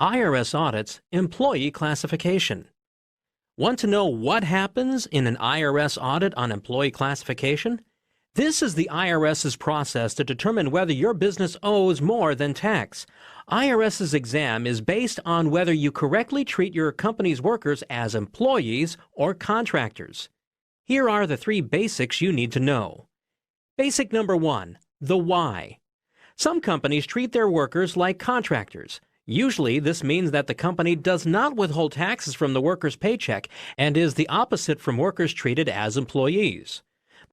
IRS Audit's Employee Classification. Want to know what happens in an IRS audit on employee classification? This is the IRS's process to determine whether your business owes more than tax. IRS's exam is based on whether you correctly treat your company's workers as employees or contractors. Here are the 3 basics you need to know. Basic number 1, the why. Some companies treat their workers like contractors. Usually, this means that the company does not withhold taxes from the worker's paycheck and is the opposite from workers treated as employees.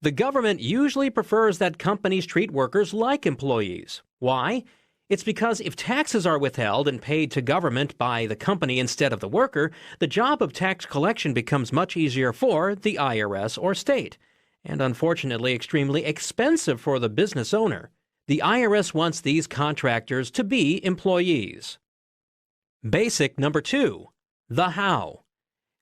The government usually prefers that companies treat workers like employees. Why? It's because if taxes are withheld and paid to government by the company instead of the worker, the job of tax collection becomes much easier for the IRS or state, and unfortunately extremely expensive for the business owner. The IRS wants these contractors to be employees. Basic number 2, the how.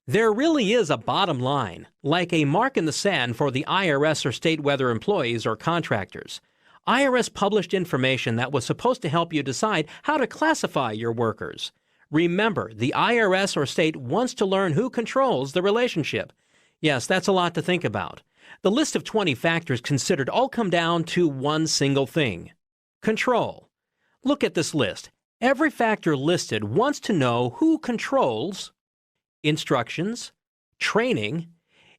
There really is a bottom line, like a mark in the sand for the IRS or state, whether employees or contractors. IRS published information that was supposed to help you decide how to classify your workers. Remember, the IRS or state wants to learn who controls the relationship. Yes, that's a lot to think about. The list of 20 factors considered all come down to one single thing: control. Look at this list. Every factor listed wants to know who controls instructions, training,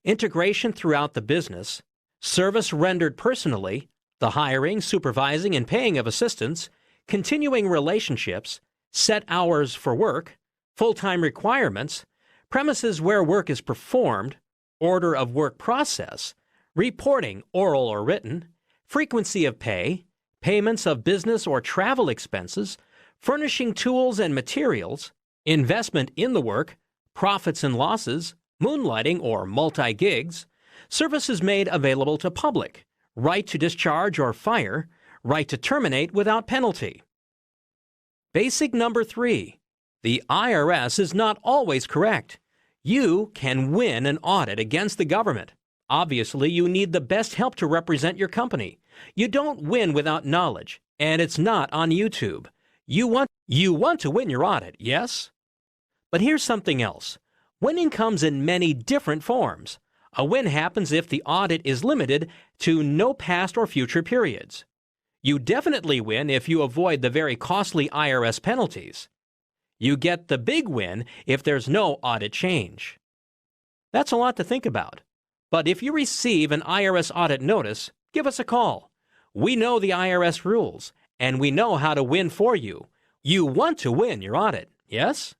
integration throughout the business, service rendered personally, the hiring, supervising, and paying of assistants, continuing relationships, set hours for work, full-time requirements, premises where work is performed, order of work process, reporting, oral or written, frequency of pay, payments of business or travel expenses, furnishing tools and materials, investment in the work, profits and losses, moonlighting or multi-gigs, services made available to public, right to discharge or fire, right to terminate without penalty. Basic number 3. The IRS is not always correct. You can win an audit against the government. Obviously, you need the best help to represent your company. You don't win without knowledge, and it's not on YouTube. You want to win your audit, yes? But here's something else. Winning comes in many different forms. A win happens if the audit is limited to no past or future periods. You definitely win if you avoid the very costly IRS penalties. You get the big win if there's no audit change. That's a lot to think about. But if you receive an IRS audit notice, give us a call. We know the IRS rules, and we know how to win for you. You want to win your audit, yes?